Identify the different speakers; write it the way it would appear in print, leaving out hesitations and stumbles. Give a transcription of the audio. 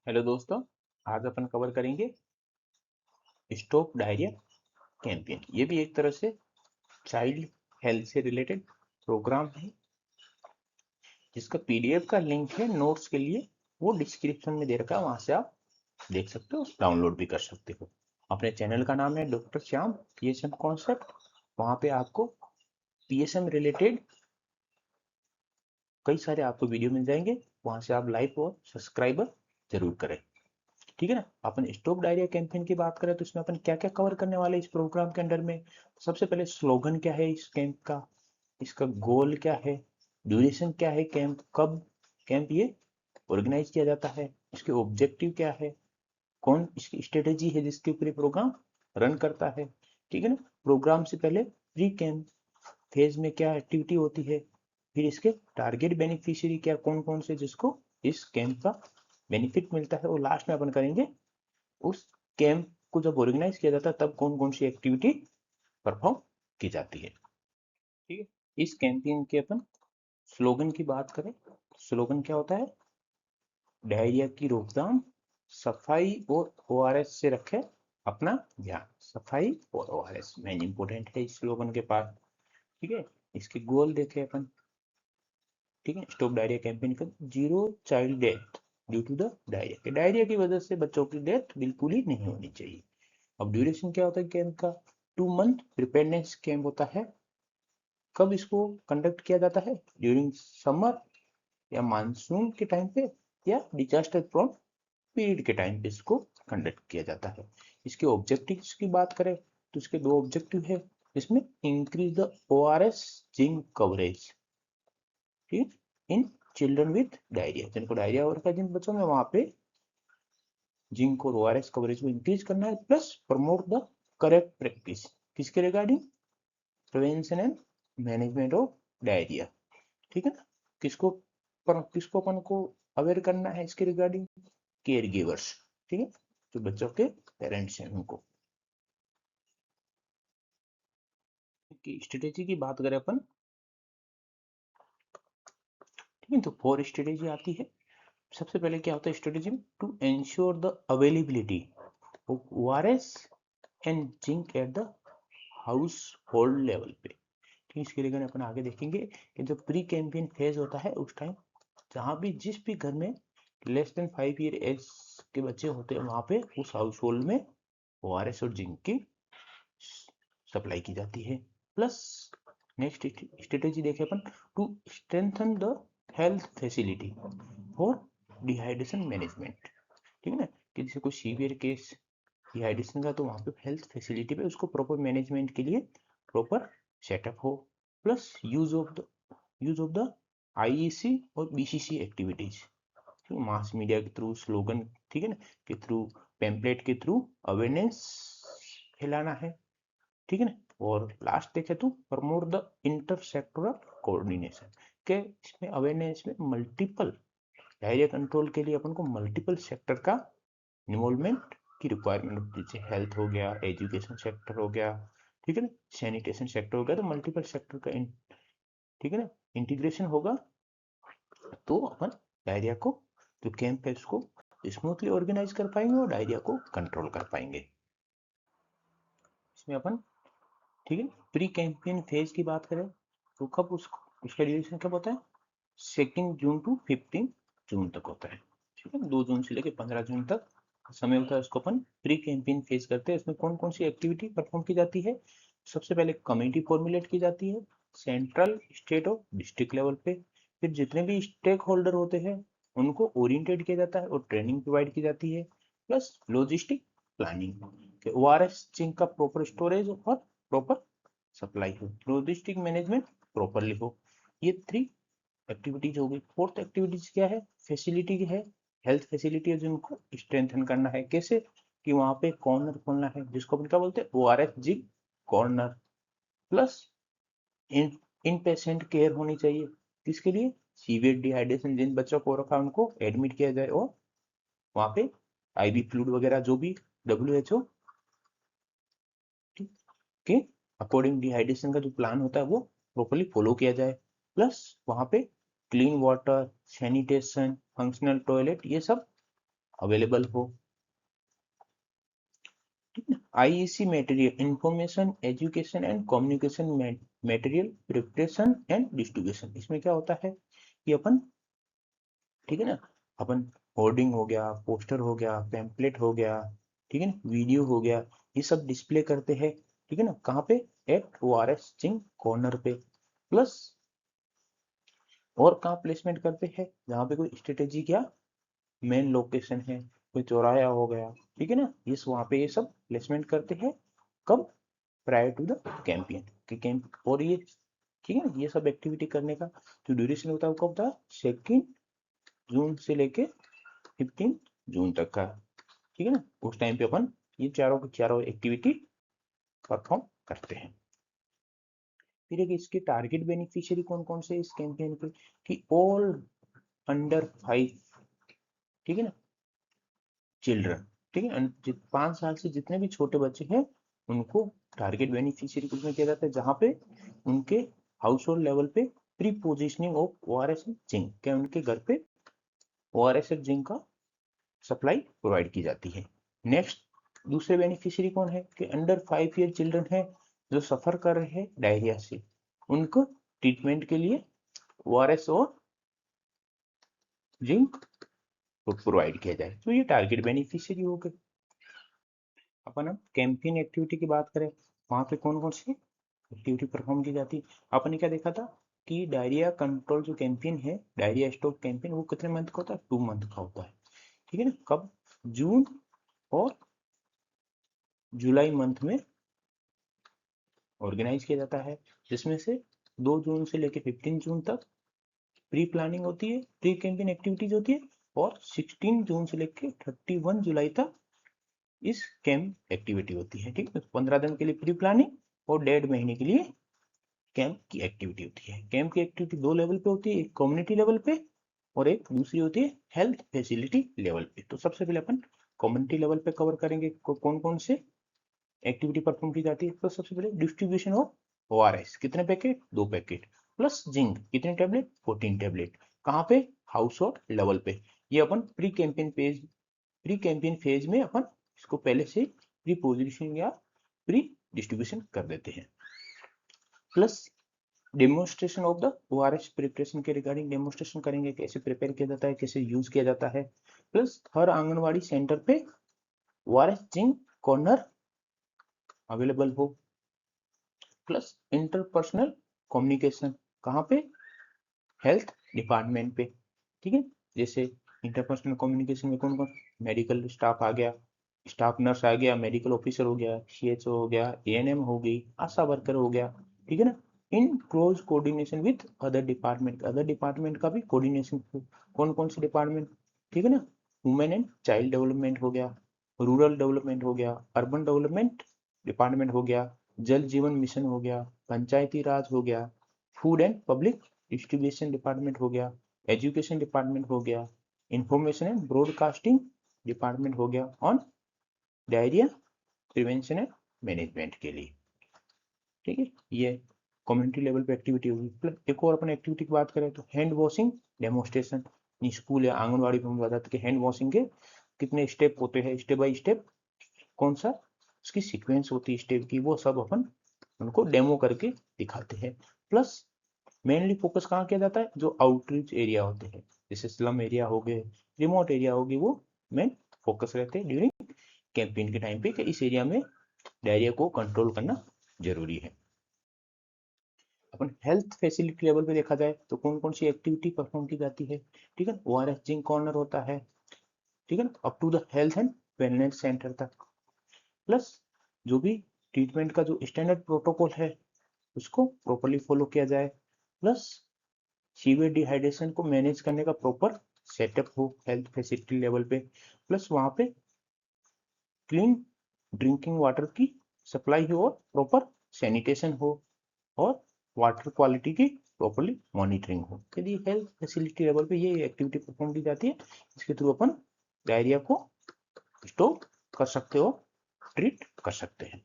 Speaker 1: Hello दोस्तों। आज अपन cover करेंगे स्टॉप डायरिया कैंपेन। ये भी एक तरह से चाइल्ड हेल्थ से रिलेटेड प्रोग्राम है, जिसका पीडीएफ का लिंक है नोट्स के लिए, वो डिस्क्रिप्शन में दे रखा है, वहां से आप देख सकते हो, डाउनलोड भी कर सकते हो। अपने चैनल का नाम है डॉक्टर श्याम पीएसएम कॉन्सेप्ट। वहां पे आपको पीएसएम रिलेटेड कई सारे आपको वीडियो मिल जाएंगे, वहां से आप लाइक और सब्सक्राइबर जरूर करें। ठीक है ना। अपन स्टॉप डायरिया कैंपेन की बात करें तो इसमें अपन क्या क्या कवर करने वाले हैं इस प्रोग्राम के अंडर में। सबसे पहले स्लोगन क्या है इस कैंप का, इसका गोल क्या है, ड्यूरेशन क्या है, कैंप कब कैंप ये ऑर्गेनाइज किया जाता है, इसके ऑब्जेक्टिव क्या है, कौन इसकी स्ट्रेटेजी है जिसके ऊपर ये प्रोग्राम रन करता है। ठीक है ना। प्रोग्राम से पहले प्री कैंप फेज में क्या एक्टिविटी होती है, फिर इसके टारगेट बेनिफिशियरी क्या कौन कौन से जिसको इस कैंप का बेनिफिट मिलता है, और लास्ट में अपन करेंगे उस कैंप को जब ऑर्गेनाइज किया जाता है तब कौन कौन सी एक्टिविटी परफॉर्म की जाती है। ठीक है। इस कैंपेन के अपन स्लोगन की बात करें, स्लोगन क्या होता है, डायरिया की रोकथाम, सफाई और ओआरएस से रखे अपना ध्यान। सफाई और ओआरएस मेन इंपोर्टेंट है इस स्लोगन के पास। ठीक है। इसके गोल देखे अपन। ठीक है। स्टॉप डायरिया कैंपेन का zero child death due to the diarrhoea, diarrhoea की वजह से बच्चों की डेथ बिल्कुल ही नहीं होनी चाहिए। अब ड्यूरेशन क्या होता है कैंप का, 2 मंथ प्रिपेयरनेस कैंप होता है। कब इसको कंडक्ट किया जाता है, ड्यूरिंग समर या मानसून के टाइम पे, या डिजास्टर प्रोन पीरियड के टाइम पे इसको कंडक्ट किया जाता है। इसके ऑब्जेक्टिव्स की बात करें तो इसके 2 ऑब्जेक्टिव है इसमें, increase the ORS zinc coverage in children with diarrhoea, जिनको डायरिया हो रखा है जिन बच्चों में, वहां पे जिंक और ओआरएस कवरेज को इंक्रीज करना है, plus promote the correct practice किसके regarding, prevention and management of diarrhoea. ठीक है ना। किसको अपन को अवेयर करना है इसके रिगार्डिंग, केयर गिवर्स। ठीक है। जो बच्चों के पेरेंट्स हैं उनको। की स्ट्रेटेजी की बात करें अपन, ठीक है, तो 4 स्ट्रेटेजी आती है। सबसे पहले क्या होता है स्ट्रेटेजी में, to ensure the availability of ORS and zinc at the household level पे। ठीक है। इसके लिए अपन आगे देखेंगे कि जब प्री कैंपेन फेज होता है उस टाइम जहाँ भी जिस भी घर में लेस देन 5 ईयर एज के बच्चे होते हैं, वहां पे उस हाउस होल्ड में ओआरएस और जिंक की सप्लाई की जाती है। प्लस नेक्स्ट स्ट्रेटेजी देखें अपन, to strengthen the health facility for dehydration management. ठीक है ना। कि जैसे कोई सीवियर केस डिहाइड्रेशन का, तो वहाँ पे हेल्थ फैसिलिटी पे उसको प्रॉपर मैनेजमेंट के लिए प्रॉपर सेटअप हो। Plus use of the IEC और बीसीसी एक्टिविटीज, मास मीडिया के थ्रू, स्लोगन, ठीक है ना, के थ्रू, पेम्पलेट के थ्रू अवेयरनेस फैलाना है। ठीक है ना। और लास्ट देखे तो promote the inter sectoral coordination, के इसमें अवेयरनेस में मल्टीपल डायरिया कंट्रोल के लिए अपन को मल्टीपल सेक्टर का इन्वॉल्वमेंट की रिक्वायरमेंट होती है। जैसे हेल्थ हो गया, एजुकेशन सेक्टर हो गया, ठीक है ना, सैनिटेशन सेक्टर हो गया, तो मल्टीपल सेक्टर का ठीक है ना इंटीग्रेशन होगा, तो अपन डायरिया को जो कैंप है उसको स्मूथली ऑर्गेनाइज कर पाएंगे और डायरिया को कंट्रोल कर पाएंगे। इसमें अपन, ठीक है, प्री कैंपेन फेज की बात करें तो कब उसको, उसका ड्यूरेशन कब होता है, 2 जून टू 15 जून तक होता है। ठीक है। 2 जून से लेकर 15 जून तक समय होता है, उसको अपन प्री कैंपेन फेज करते हैं। इसमें कौन कौन सी एक्टिविटी परफॉर्म की जाती है, सबसे पहले कमेटी फॉर्मुलेट की जाती है सेंट्रल, स्टेट और डिस्ट्रिक्ट लेवल पे। फिर जितने भी स्टेक होल्डर होते हैं उनको ओरिएंटेड किया जाता है और ट्रेनिंग प्रोवाइड की जाती है। Plus logistic planning, ORS zinc का प्रॉपर स्टोरेज और प्रॉपर सप्लाई हो, लॉजिस्टिक मैनेजमेंट प्रॉपरली हो। ये 3 एक्टिविटीज हो गई। फोर्थ एक्टिविटीज क्या है, फैसिलिटी है, हेल्थ फैसिलिटी है जिनको स्ट्रेंथन करना है। कैसे, कि वहां पे कॉर्नर खोलना है जिसको अपन क्या बोलते हैं, ओआरएस जिंक कॉर्नर। प्लस इन इन पेशेंट केयर होनी चाहिए, किसके लिए, सीवियर डिहाइड्रेशन जिन बच्चों को रखा उनको एडमिट किया जाए, और वहां पे आईवी फ्लूइड वगैरह जो भी WHO के अकॉर्डिंग डिहाइड्रेशन का जो प्लान होता है वो प्रॉपरली फॉलो किया जाए। प्लस वहां पे clean water, sanitation, functional toilet, ये सब अवेलेबल हो। ठीक है, IEC material, information education and communication material preparation and distribution. इसमें क्या होता है कि अपन, ठीक है ना, अपन होर्डिंग हो गया, पोस्टर हो गया, पैम्पलेट हो गया, ठीक है ना, वीडियो हो गया, ये सब डिस्प्ले करते हैं, ठीक है ना, कहाँ पे, एट ओआरएस जिंक कॉर्नर पे। प्लस और कहाँ प्लेसमेंट करते हैं, जहाँ पे कोई स्ट्रेटेजिक या मेन लोकेशन है, कोई चौराया हो गया, ठीक है ना, ये वहाँ पे ये सब प्लेसमेंट करते हैं। कब, प्रायर टू द कैंपेन कि कैंप, और ये, ठीक है ना, ये सब एक्टिविटी करने का जो ड्यूरेशन होता है वो कब था, 2 जून से लेके 15 जून तक का, ठीक है ना, उस टाइम पे अपन ये चारों की चारों एक्टिविटी परफॉर्म करते हैं। फिर एक इसके टारगेट बेनिफिशियरी कौन कौन से इस कैंपेन के, कि ऑल अंडर 5, ठीक है ना, चिल्ड्रन, ठीक है, 5 साल से जितने भी छोटे बच्चे हैं उनको टारगेट बेनिफिशियरी के रूप में किया जाता है, जहाँ पे उनके हाउस होल्ड लेवल पे pre positioning of ORS zinc, क्या उनके घर पे ओआरएस जिंक का सप्लाई प्रोवाइड की जाती है। नेक्स्ट दूसरे बेनिफिशियरी कौन है, कि अंडर 5 ईयर चिल्ड्रन है जो सफर कर रहे हैं डायरिया से, उनको ट्रीटमेंट के लिए ओआरएस और जिंक प्रोवाइड किया जाए। तो ये टारगेट बेनिफिशियरी हो गए। अपन अब कैंपेन एक्टिविटी की बात करें, वहां पे कौन कौन सी एक्टिविटी परफॉर्म की जाती है। अपन ने क्या देखा था कि डायरिया कंट्रोल जो कैंपेन है, डायरिया स्टॉप कैंपेन, वो कितने मंथ का होता है, 2 मंथ का होता है, ठीक है ना, कब, जून और जुलाई मंथ में ऑर्गेनाइज किया जाता है, जिसमें से 2 जून से लेकर 15 जून तक प्री प्लानिंग होती है, प्री कैंपेन एक्टिविटीज होती है, और 16 जून से लेकर 31 जुलाई तक इस कैंप एक्टिविटी होती है, ठीक है, 15 दिन के लिए प्री प्लानिंग और 1.5 महीने के लिए कैंप की एक्टिविटी होती है। कैंप की एक्टिविटी 2 लेवल पे होती है, एक कम्युनिटी लेवल पे और एक दूसरी होती है हेल्थ फैसिलिटी लेवल पे। तो सबसे पहले अपन कम्युनिटी लेवल पे कवर करेंगे कौन कौन से एक्टिविटी परफॉर्म की जाती है। तो सबसे पहले डिस्ट्रीब्यूशन ऑफ ओआरएस, कितने पैकेट, 2 पैकेट, प्लस जिंक कितने टेबलेट, 14 टेबलेट, कहाँ पे, हाउस होल्ड लेवल पे। ये अपन प्री कैंपेन फेज में अपन इसको पहले से प्री पोजिशन या प्री डिस्ट्रीब्यूशन कर देते हैं। Plus demonstration of the ORS preparation के रिगार्डिंग डेमोन्स्ट्रेशन करेंगे, कैसे प्रिपेयर किया जाता है, कैसे यूज किया जाता है। प्लस हर आंगनवाड़ी सेंटर पे ओआरएस जिंक कॉर्नर अवेलेबल हो। प्लस इंटरपर्सनल कम्युनिकेशन, कहाँ पे, हेल्थ डिपार्टमेंट पे, ठीक है, जैसे इंटरपर्सनल कम्युनिकेशन में कौन कौन, मेडिकल स्टाफ आ गया, स्टाफ नर्स आ गया, मेडिकल ऑफिसर हो गया, सीएचओ हो गया, एएनएम हो गई, आशा वर्कर हो गया, ठीक है ना, in close coordination with other department का भी कोऑर्डिनेशन, कौन कौन से डिपार्टमेंट, ठीक है ना, वुमेन एंड चाइल्ड डेवलपमेंट हो गया, रूरल डेवलपमेंट हो गया, अर्बन डेवलपमेंट डिपार्टमेंट हो गया, जल जीवन मिशन हो गया, पंचायती राज हो गया, food and public distribution department हो गया, एजुकेशन डिपार्टमेंट हो गया, इंफॉर्मेशन एंड ब्रॉडकास्टिंग डिपार्टमेंट हो गया on diarrhoea prevention and management के लिए, ठीक है। ये कम्युनिटी लेवल पे एक्टिविटी होगी। प्लस एक और अपन एक्टिविटी की बात करें तो हैंड वॉशिंग डेमोन्स्ट्रेशन, स्कूल या आंगनबाड़ी में हम बताते कि हैंड वॉशिंग के कितने स्टेप होते हैं, स्टेप बाय स्टेप कौन सा उसकी सीक्वेंस होती है स्टेप की, वो सब अपन उनको डेमो करके दिखाते हैं। प्लस मेनली फोकस कहाँ किया जाता है, जो आउटरीच एरिया होते हैं, जैसे स्लम एरिया हो गए, रिमोट एरिया होगी, वो मेन फोकस रहते हैं ड्यूरिंग कैंपेन के टाइम पे कि इस एरिया में डायरिया को कंट्रोल करना जरूरी है। अपन हेल्थ फैसिलिटी लेवल पे देखा जाए तो कौन कौन सी एक्टिविटी परफॉर्म की जाती है, ठीक है, ओआरएस जिंक कॉर्नर होता है, ठीक है ना, up to the health and wellness centre तक। प्लस जो भी ट्रीटमेंट का जो स्टैंडर्ड प्रोटोकॉल है उसको प्रॉपरली फॉलो किया जाए। प्लस सीवियर डिहाइड्रेशन को मैनेज करने का प्रॉपर सेटअप हो हेल्थ फैसिलिटी लेवल पे। प्लस वहां पे क्लीन ड्रिंकिंग वाटर की सप्लाई हो और प्रॉपर सैनिटेशन हो और वाटर क्वालिटी की प्रॉपरली मॉनिटरिंग हो। यदि हेल्थ फैसिलिटी लेवल पे ये एक्टिविटी परफॉर्म की जाती है, इसके थ्रू अपन डायरिया को स्टॉप कर सकते हो, ट्रीट कर सकते हैं।